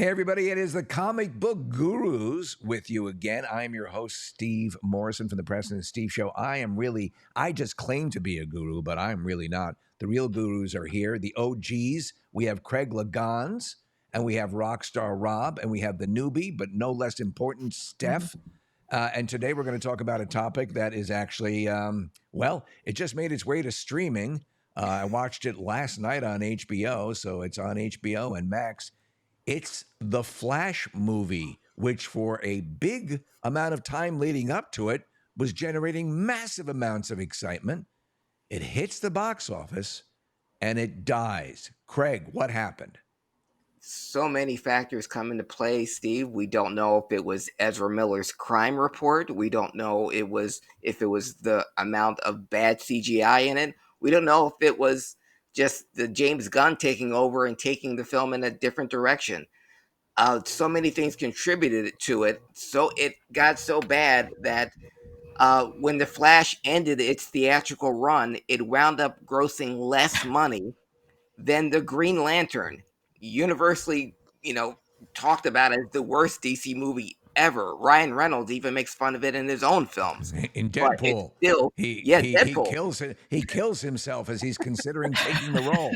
Hey, everybody, it is the Comic Book Gurus with you again. I'm your host, Steve Morrison from the Preston and Steve Show. I just claim to be a guru, but I'm really not. The real gurus are here, the OGs. We have Craig Lagans, and we have Rockstar Rob, and we have the newbie, but no less important, Steph. And today we're going to talk about a topic that is actually, it just made its way to streaming. I watched it last night on HBO, so it's on HBO and Max. It's the Flash movie, which for a big amount of time leading up to it was generating massive amounts of excitement. It hits the box office and it dies. Craig, what happened? So many factors come into play, Steve. We don't know if it was Ezra Miller's crime report. We don't know if it was the amount of bad CGI in it. We don't know if it was just the James Gunn taking over and taking the film in a different direction. So many things contributed to it. So it got so bad that when The Flash ended its theatrical run, it wound up grossing less money than the Green Lantern, universally, talked about as the worst DC movie ever. Ryan Reynolds even makes fun of it in his own films. In But it's Deadpool, still, yeah, Deadpool. he kills himself as he's considering taking the role.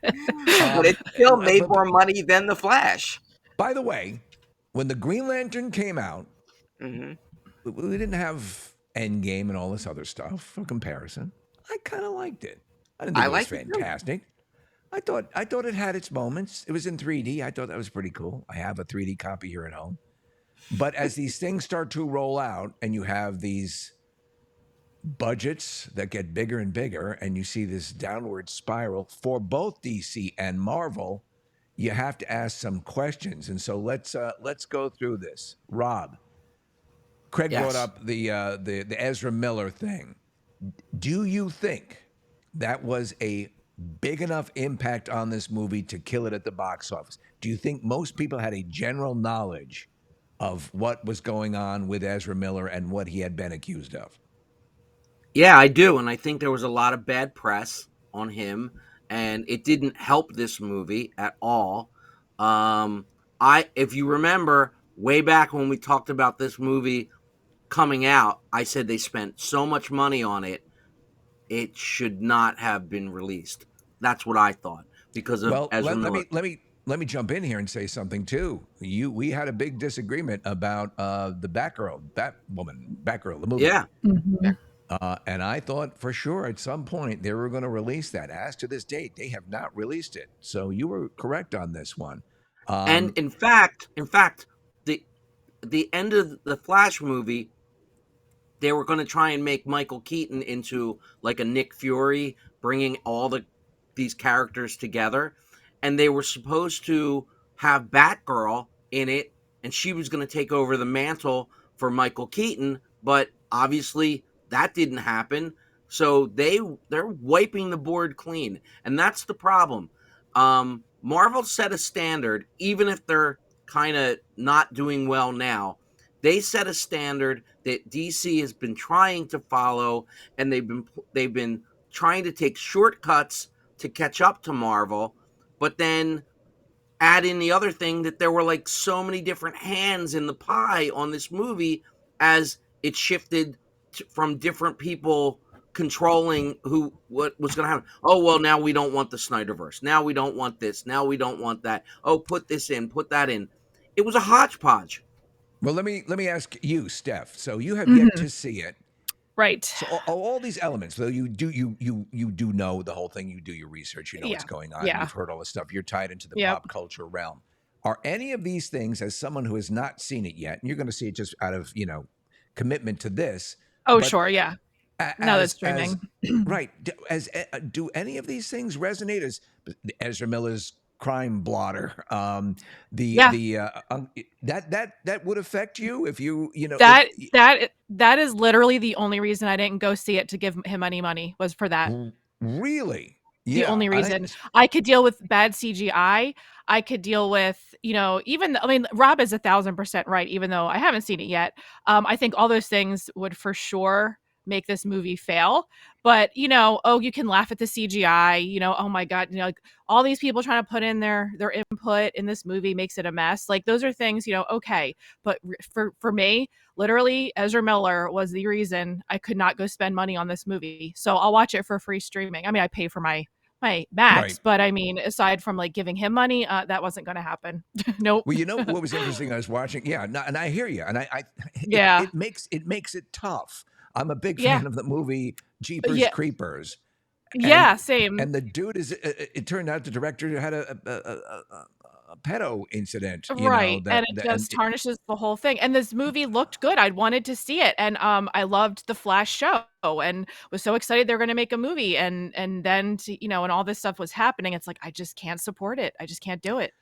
But it still made more money than The Flash. By the way, when the Green Lantern came out, Mm-hmm. we didn't have Endgame and all this other stuff for comparison. I kind of liked it. I didn't think it was fantastic. I thought it had its moments. It was in 3D. I thought that was pretty cool. I have a 3D copy here at home. But as these things start to roll out and you have these budgets that get bigger and bigger and you see this downward spiral for both DC and Marvel, you have to ask some questions. And so let's go through this. Rob, Craig brought up the Ezra Miller thing. Do you think that was a big enough impact on this movie to kill it at the box office? Do you think most people had a general knowledge of what was going on with Ezra Miller and what he had been accused of? Yeah, I do. And I think there was a lot of bad press on him, and it didn't help this movie at all. If you remember way back when we talked about this movie coming out, I said they spent so much money on it, it should not have been released. That's what I thought because of Ezra Miller. Let me jump in here and say something too. We had a big disagreement about the Batgirl, the movie. Yeah. Mm-hmm. And I thought for sure at some point they were going to release that. As to this date, they have not released it. So you were correct on this one. And in fact, the end of the Flash movie, they were going to try and make Michael Keaton into like a Nick Fury, bringing all these characters together. And they were supposed to have Batgirl in it, and she was going to take over the mantle for Michael Keaton. But obviously that didn't happen. So they're wiping the board clean. And that's the problem. Marvel set a standard, even if they're kind of not doing well now. They set a standard that DC has been trying to follow, and they've been trying to take shortcuts to catch up to Marvel, but then add in the other thing that there were like so many different hands in the pie on this movie as it shifted from different people controlling what was going to happen. Oh, well, now we don't want the Snyderverse. Now we don't want this. Now we don't want that. Oh, put this in, put that in. It was a hodgepodge. Well, let me ask you, Steph. So you have yet to see it, right? So all these elements. So you do know the whole thing. You do your research. You know what's going on. Yeah. You've heard all this stuff. You're tied into the pop culture realm. Are any of these things, as someone who has not seen it yet, and you're going to see it just out of commitment to this? Oh, sure, yeah. Now that's streaming, right? Do any of these things resonate as Ezra Miller's crime blotter? That would affect you if that is literally the only reason I didn't go see it, to give him any money, was for that. Really? The only reason. I could deal with bad CGI. I could deal with, Rob is 1,000% right, even though I haven't seen it yet. I think all those things would for sure make this movie fail. But, you know, oh, you can laugh at the CGI, you know, oh my God, you know, like all these people trying to put in their input in this movie makes it a mess. Like those are things, you know, okay. But for me, literally Ezra Miller was the reason I could not go spend money on this movie. So I'll watch it for free streaming. I mean, I pay for my Max, Right. but I mean, aside from like giving him money, that wasn't going to happen. Nope. Well, you know what was interesting? I was watching. Yeah, no, and I hear you, and Yeah. it makes it tough. I'm a big Yeah. fan of the movie Jeepers Yeah. Creepers, Yeah. and Same. the dude is. It turned out the director had a pedo incident. You know Right. And it and just tarnishes the whole thing. And this movie looked good. I wanted to see it. And I loved the Flash show and was so excited they're gonna make a movie. And then you know, and all this stuff was happening. It's like I just can't support it. I just can't do it.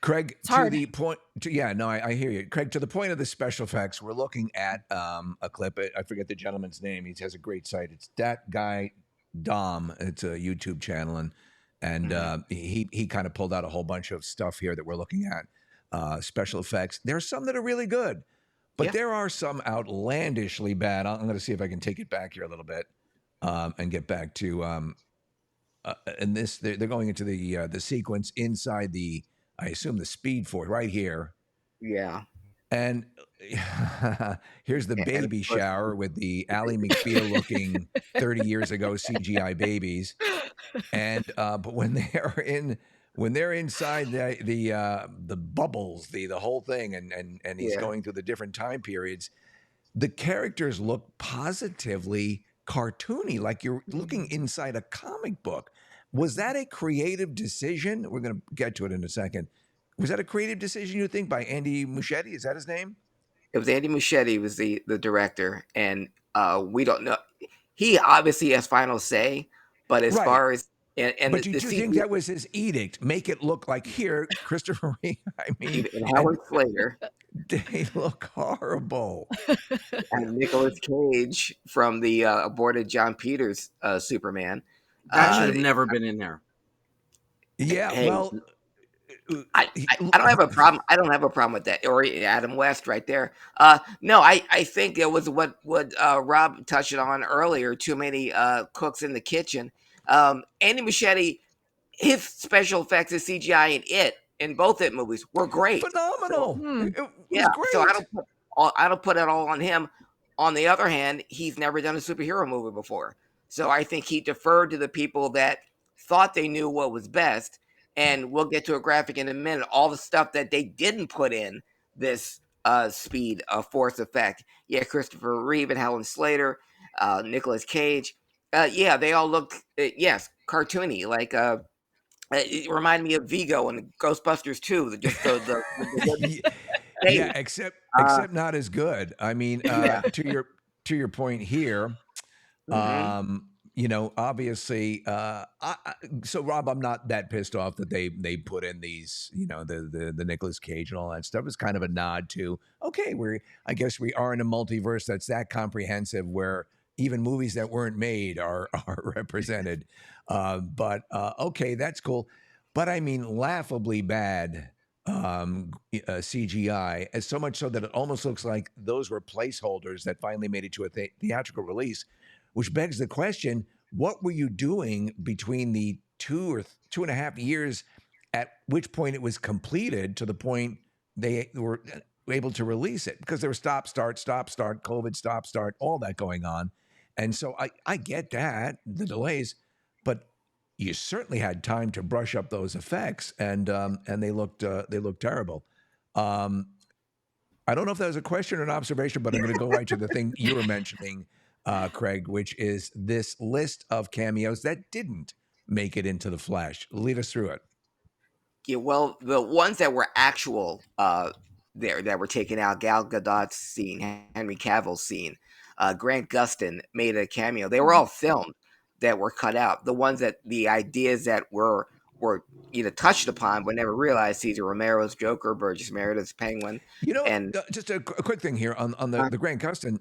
Craig, It's to hard. the point. Yeah, no, I hear you, Craig. To the point of the special effects, we're looking at a clip. I forget the gentleman's name. He has a great site. It's that guy Dom. It's a YouTube channel, and he kind of pulled out a whole bunch of stuff here that we're looking at. Special effects. There are some that are really good, but Yeah. there are some outlandishly bad. I'm going to see if I can take it back here a little bit and get back to. And this, they're going into the sequence inside the. I assume the Speed Force right here. Yeah. And here's the And baby of course, shower with the Ally McBeal looking 30 years ago CGI babies. And but when they're inside the bubbles, the whole thing, and he's yeah. going through the different time periods, the characters look positively cartoony, like you're looking inside a comic book. Was that a creative decision? We're going to get to it in a second. Was that a creative decision, you think, by Andy Muschietti? Is that his name? It was Andy Muschietti was the director, and we don't know. He obviously has final say, but as Right. far as and But the did you think that was his edict? Make it look like here, Christopher Reeve. I mean, and Howard Slater they look horrible. and Nicolas Cage from the aborted John Peters Superman. That should Uh, have never been in there. Yeah, hey, well, I don't have a problem. I don't have a problem with that. Or Adam West right there. No, I think it was what Rob touched on earlier. Too many cooks in the kitchen. Andy Muschietti, his special effects and CGI in both it movies were great. phenomenal. Hmm. It was Yeah, great. so I don't put it all on him. On the other hand, he's never done a superhero movie before, so I think he deferred to the people that thought they knew what was best. And we'll get to a graphic in a minute. All the stuff that they didn't put in this Speed Force effect. Yeah, Christopher Reeve and Helen Slater, Nicolas Cage. Yeah, they all look yes cartoony. Like it reminded me of Vigo and Ghostbusters 2. Just the Yeah, face. except not as good. I mean, Yeah. to your point here, Mhm. you know, obviously, so Rob, I'm not that pissed off that they put in these, you know, the Nicolas Cage and all that stuff. It's kind of a nod to okay, I guess we are in a multiverse that's that comprehensive where even movies that weren't made are are represented. But okay, that's cool. But I mean, laughably bad CGI, as so much so that it almost looks like those were placeholders that finally made it to a theatrical release, which begs the question: what were you doing between the 2.5 years at which point it was completed to the point they were able to release it? Because there was stop, start, COVID, stop, start, all that going on. And so I get that, the delays, but you certainly had time to brush up those effects, and they looked terrible. Um, I don't know if that was a question or an observation, but I'm going to go right to the thing you were mentioning, Craig, which is this list of cameos that didn't make it into the Flash. Lead us through it. Yeah, well, the ones that were actual there that were taken out, Gal Gadot's scene, Henry Cavill's scene, Grant Gustin made a cameo. They were all filmed that were cut out. The ones that the ideas that were touched upon but never realized: Cesar Romero's Joker, Burgess Meredith's Penguin, You know, and just a quick thing here on the Grant Gustin.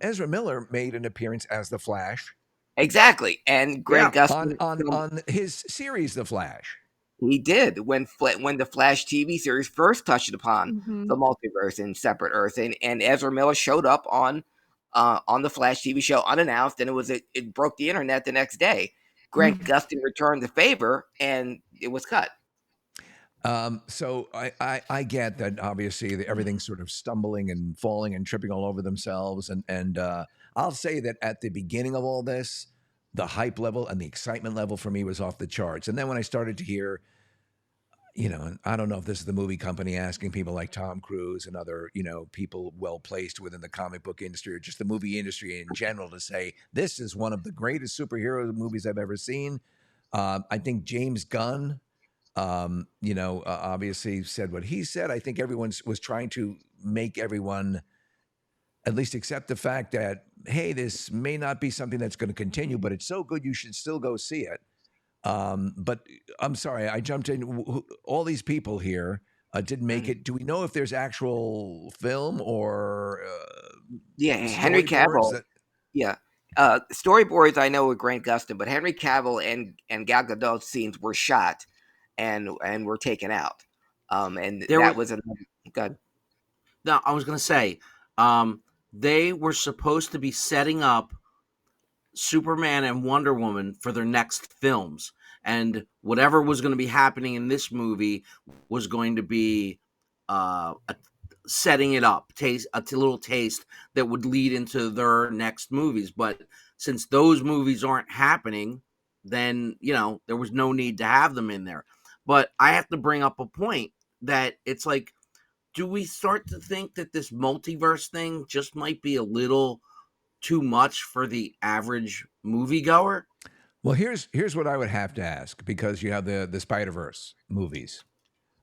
Ezra Miller made an appearance as the Flash exactly. And Grant Gustin on his series, The Flash. he did when the Flash TV series first touched upon Mhm. the multiverse in Separate Earth, and Ezra Miller showed up on on the Flash TV show unannounced, and it broke the internet the next day. Grant Gustin returned the favor, and it was cut. So I get that obviously everything's sort of stumbling and falling and tripping all over themselves. And I'll say that at the beginning of all this, the hype level and the excitement level for me was off the charts. And then when I started to hear, and I don't know if this is the movie company asking people like Tom Cruise and other, people well placed within the comic book industry or just the movie industry in general to say, this is one of the greatest superhero movies I've ever seen. I think James Gunn, obviously said what he said. I think everyone was trying to make everyone at least accept the fact that, hey, this may not be something that's going to continue, but it's so good you should still go see it. But I'm sorry, I jumped in. All these people here didn't make it. Do we know if there's actual film or Henry Cavill? Storyboards I know with Grant Gustin, but Henry Cavill and Gal Gadot's scenes were shot and were taken out. And that was a good. No, I was going to say, they were supposed to be setting up Superman and Wonder Woman for their next films, and whatever was going to be happening in this movie was going to be setting it up, a little taste that would lead into their next movies. But since those movies aren't happening, then there was no need to have them in there. But I have to bring up a point that it's like, do we start to think that this multiverse thing just might be a little too much for the average moviegoer? Well, here's what I would have to ask, because you have the Spider-Verse movies,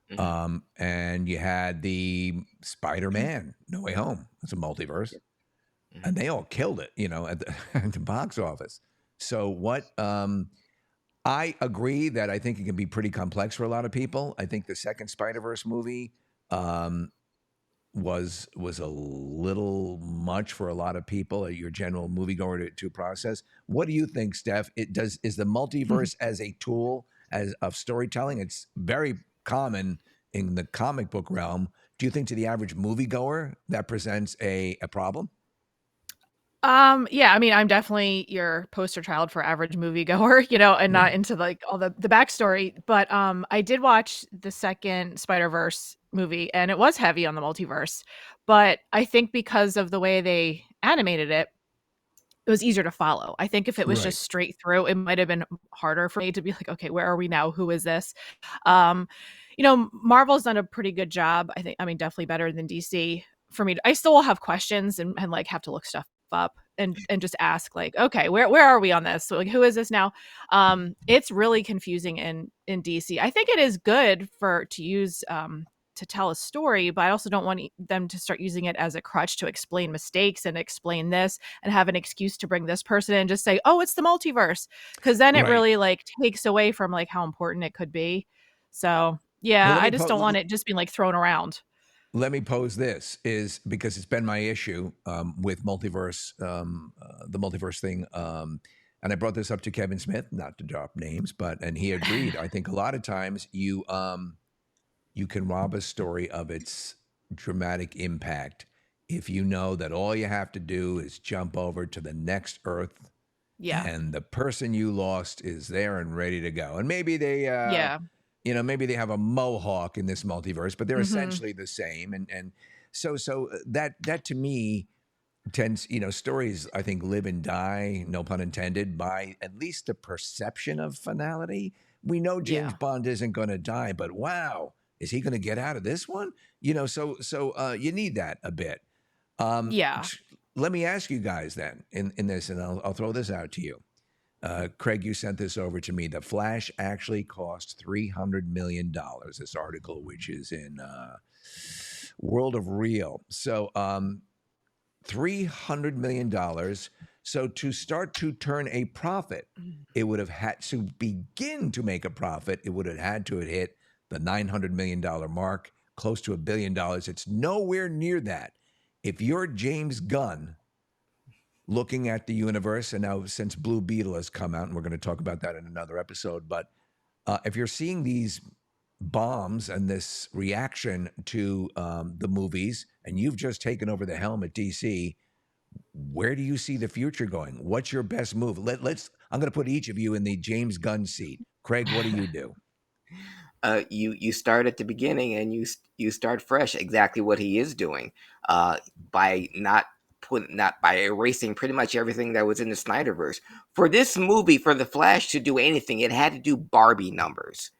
and you had the Spider-Man No Way Home. It's a multiverse, and they all killed it, at the box office. So what? I agree that I think it can be pretty complex for a lot of people. I think the second Spider-Verse movie was a little much for a lot of people, your general moviegoer to process. What do you think, Steph? Is the multiverse as a tool of storytelling? It's very common in the comic book realm. Do you think to the average moviegoer that presents a problem? Yeah, I mean, I'm definitely your poster child for average moviegoer, and not into like all the backstory. But I did watch the second Spider-Verse movie, and it was heavy on the multiverse. But I think because of the way they animated it, it was easier to follow. I think if it was just straight through, it might have been harder for me to be like, okay, where are we now? Who is this? Marvel's done a pretty good job. I mean, definitely better than DC. For me, I still will have questions and like have to look stuff up and just ask like, okay, where are we on this? So like, who is this now? It's really confusing in DC. I think it is good to use to tell a story, but I also don't want them to start using it as a crutch to explain mistakes and explain this and have an excuse to bring this person in and just say, oh, it's the multiverse, because then it really like takes away from like how important it could be. So yeah, I just don't want it just being like thrown around. Let me pose this, is because it's been my issue with multiverse, the multiverse thing. And I brought this up to Kevin Smith, not to drop names, and he agreed. I think a lot of times you can rob a story of its dramatic impact if you know that all you have to do is jump over to the next Earth. Yeah. And the person you lost is there and ready to go. And maybe they, maybe they have a mohawk in this multiverse, but they're essentially the same. And so that to me tends, stories I think live and die, no pun intended, by at least the perception of finality. We know James Bond isn't going to die, but wow, is he going to get out of this one? So you need that a bit. Let me ask you guys then in this, and I'll throw this out to you. Craig, you sent this over to me. The Flash actually cost $300 million, this article, which is in World of Real. So $300 million. So to start to turn a profit, it would have had to begin to make a profit. It would have had to have hit the $900 million mark, close to $1 billion. It's nowhere near that. If you're James Gunn, looking at the universe, and now since Blue Beetle has come out, and we're going to talk about that in another episode, but if you're seeing these bombs and this reaction to the movies, and you've just taken over the helm at DC, where do you see the future going? What's your best move? I'm going to put each of you in the James Gunn seat. Craig, what do you do? You start at the beginning and you start fresh. Exactly what he is doing, by not by erasing pretty much everything that was in the Snyderverse. For this movie, for the Flash to do anything, it had to do Barbie numbers,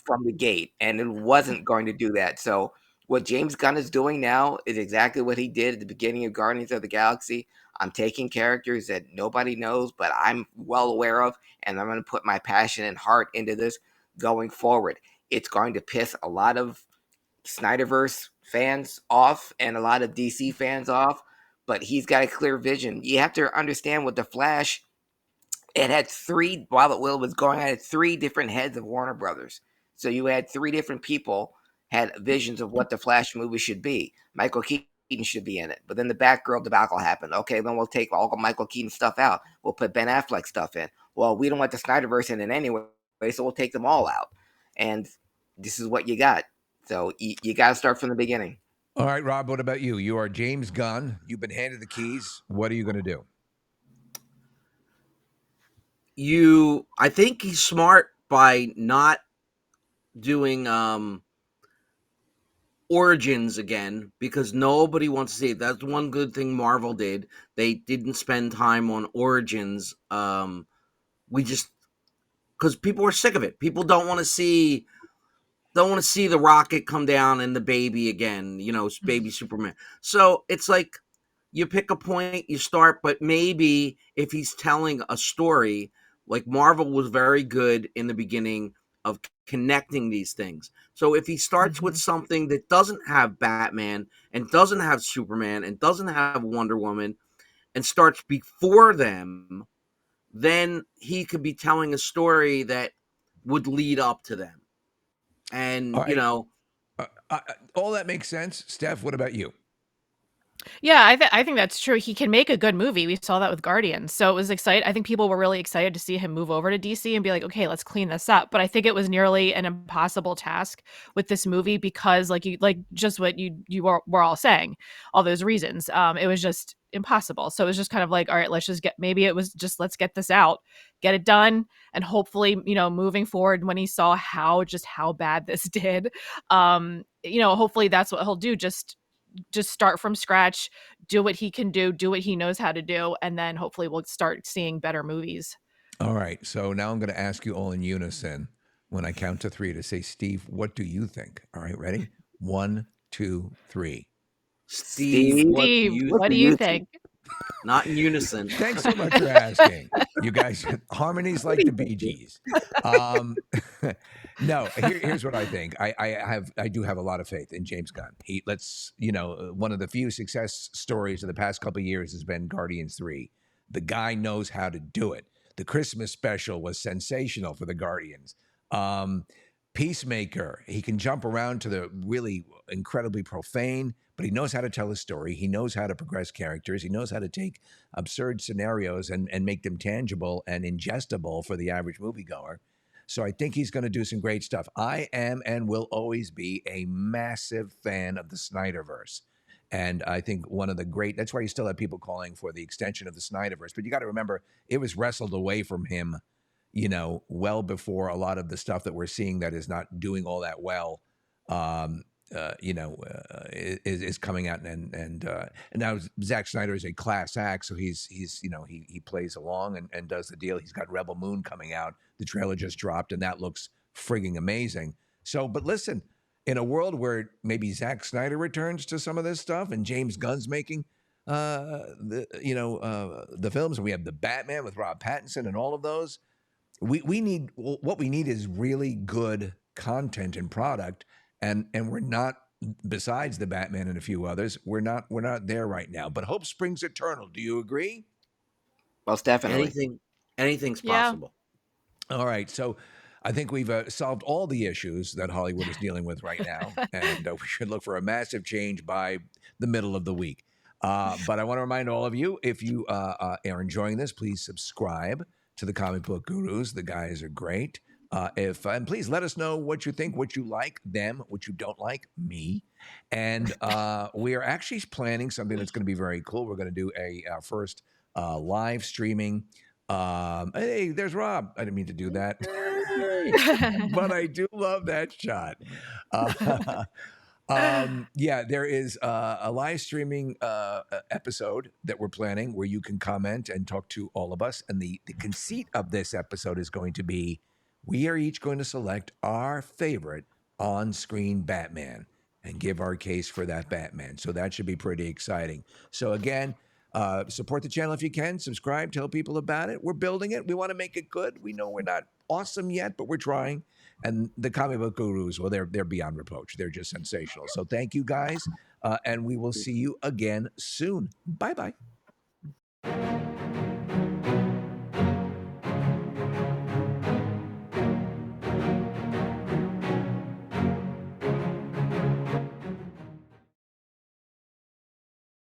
from the gate, and it wasn't going to do that. So what James Gunn is doing now is exactly what he did at the beginning of Guardians of the Galaxy. I'm taking characters that nobody knows, but I'm well aware of, and I'm going to put my passion and heart into this going forward. It's going to piss a lot of Snyderverse fans off and a lot of DC fans off, but he's got a clear vision. You have to understand with The Flash, it had three, while it was going, it had three different heads of Warner Brothers. So you had three different people had visions of what the Flash movie should be. Michael Keaton should be in it, but then the Batgirl debacle happened. Okay, then we'll take all of Michael Keaton stuff out. We'll put Ben Affleck stuff in. Well, we don't want the Snyderverse in it anyway, so we'll take them all out. And this is what you got. So you got to start from the beginning. All right, Rob, what about you? You are James Gunn. You've been handed the keys. What are you going to do? I think he's smart by not doing Origins again, because nobody wants to see it. That's one good thing Marvel did. They didn't spend time on Origins. Because people are sick of it. People don't want to see the rocket come down and the baby again, baby Superman. So it's like you pick a point, you start, but maybe if he's telling a story, like Marvel was very good in the beginning of connecting these things. So if he starts with something that doesn't have Batman and doesn't have Superman and doesn't have Wonder Woman and starts before them, then he could be telling a story that would lead up to them. And, all right. All that makes sense. Steph, what about you? Yeah, I think that's true. He can make a good movie. We saw that with Guardians. So it was exciting. I think people were really excited to see him move over to DC and be like, okay, let's clean this up. But I think it was nearly an impossible task with this movie because just what you were all saying, all those reasons. It was just impossible. So it was just kind of like, all right, let's get this out, get it done. And hopefully, moving forward, when he saw how bad this did, hopefully that's what he'll do. Just start from scratch, do what he can do what he knows how to do, and then hopefully we'll start seeing better movies. All right. So now I'm going to ask you all in unison when I count to 3 to say, Steve, what do you think? All right, ready? 1, 2, 3. Steve, what do you think? Not in unison. Thanks so much for asking. You guys, harmonies like the Bee Gees. No, here's what I think. I do have a lot of faith in James Gunn. One of the few success stories of the past couple of years has been Guardians 3. The guy knows how to do it. The Christmas special was sensational for the Guardians. Peacemaker, he can jump around to the really incredibly profane, but he knows how to tell a story. He knows how to progress characters. He knows how to take absurd scenarios and make them tangible and ingestible for the average moviegoer. So I think he's going to do some great stuff. I am and will always be a massive fan of the Snyderverse. And I think that's why you still have people calling for the extension of the Snyderverse. But you got to remember, it was wrestled away from him, well before a lot of the stuff that we're seeing that is not doing all that well, is coming out. And now Zack Snyder is a class act. So he plays along and does the deal. He's got Rebel Moon coming out. The trailer just dropped and that looks frigging amazing. So, but listen, in a world where maybe Zack Snyder returns to some of this stuff and James Gunn's making the films, and we have the Batman with Rob Pattinson and all of those, what we need is really good content and product, and we're not, besides the Batman and a few others, we're not there right now. But hope springs eternal. Do you agree? Most definitely. Anything's possible. All right, so I think we've solved all the issues that Hollywood is dealing with right now, and we should look for a massive change by the middle of the week. But I want to remind all of you, if you are enjoying this, please subscribe to the Comic Book Gurus. The guys are great. And please let us know what you think, what you like, them, what you don't like, me. And we are actually planning something that's going to be very cool. We're going to do our first live streaming. Hey, there's Rob. I didn't mean to do that, but I do love that shot. Yeah, there is a live streaming episode that we're planning where you can comment and talk to all of us. And the conceit of this episode is going to be we are each going to select our favorite on-screen Batman and give our case for that Batman. So that should be pretty exciting. So again, support the channel if you can. Subscribe, tell people about it. We're building it. We want to make it good. We know we're not awesome yet, but we're trying. And the comic book gurus, well, they're beyond reproach. They're just sensational. So thank you guys, and we will see you again soon. Bye-bye.